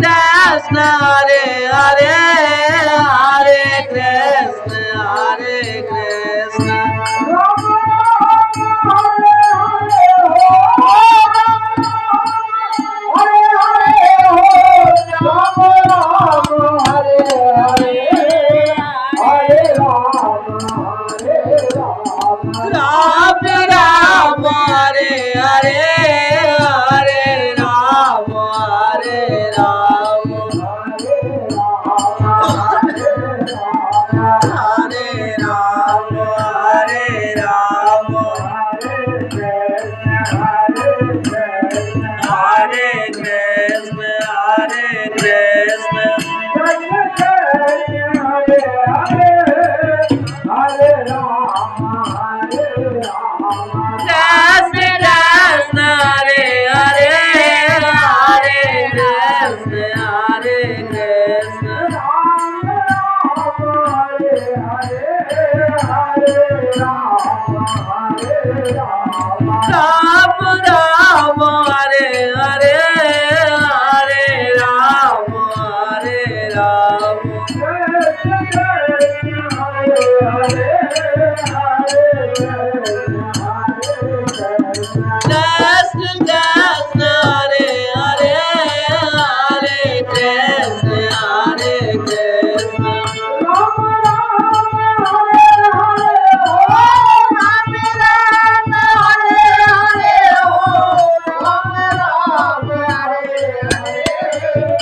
Krishna Hare Hare Hare Krishna Hare Krishna Ram Ram Hare Hare Hare Ram Hare Ram Hare Ram Hare Ram Hare Krishna Hare Krishna Krishna Krishna Hare Hare Hare Krishna Hare Krishna Ram Ram Hare Hare Hare Ram Hare Ram Krishna Krishna Hare Hare Hare Krishna Hare Krishna Ram Ram Hare Hare Hare Ram Hare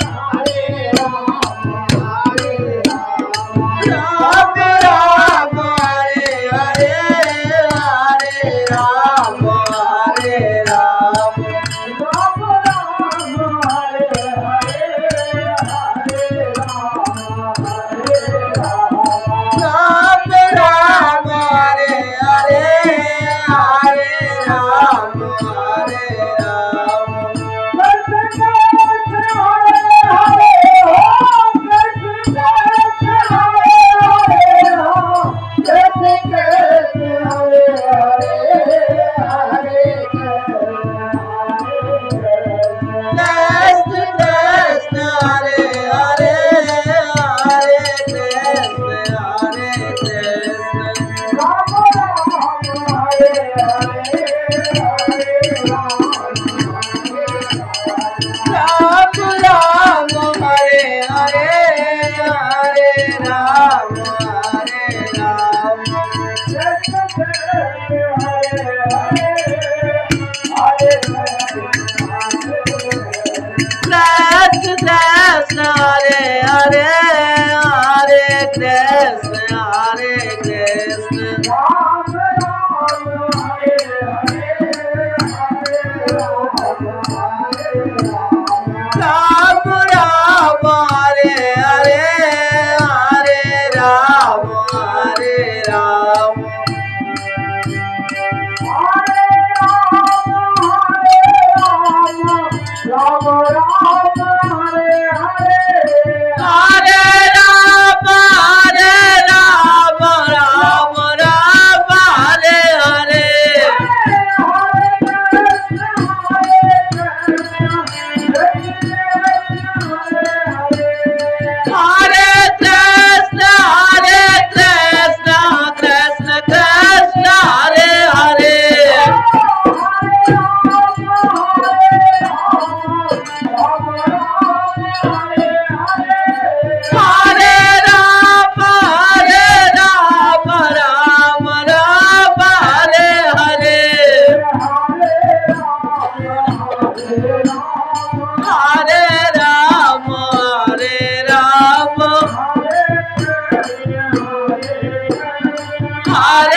Ram Ram Ram Hare Hare Hare Ram Hare Ram Krishna Krishna Hare Hare Hare Krishna Hare Krishna Ram Ram Hare Hare Hare Ram Hare Ram Krishna Krishna Hare Hare Hare Krishna Hare Krishna Ram Ram Hare Hare Hare Ram Hare Ram Hare Ram Hare Ram Ram Ram Hare Hare Hare Krishna Krishna Krishna Hare Hare Hare Ram Ram Ram Hare Hare Hare Ram Hare